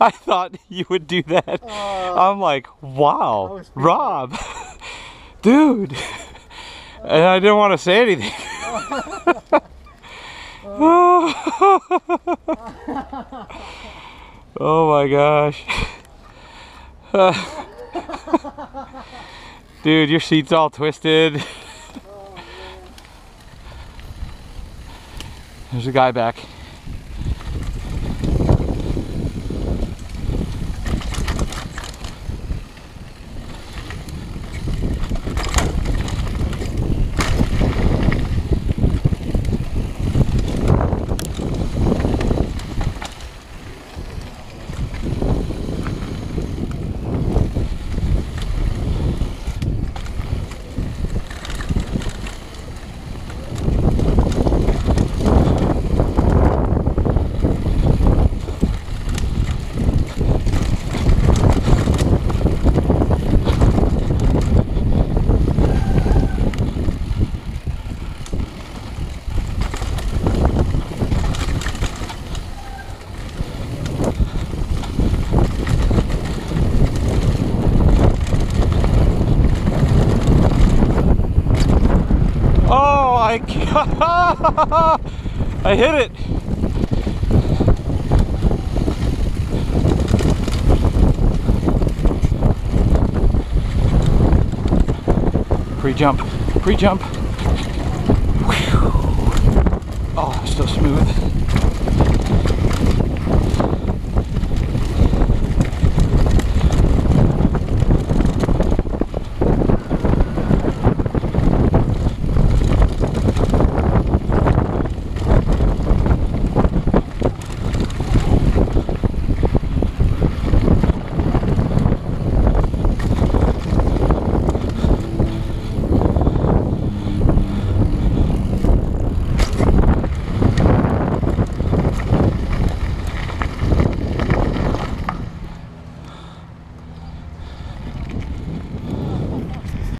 I thought you would do that. I'm like, wow, Rob, dude. And I didn't want to say anything. Oh my gosh. Dude, your seat's all twisted. There's a guy back. I hit it. Pre-jump, pre-jump. Oh, so smooth.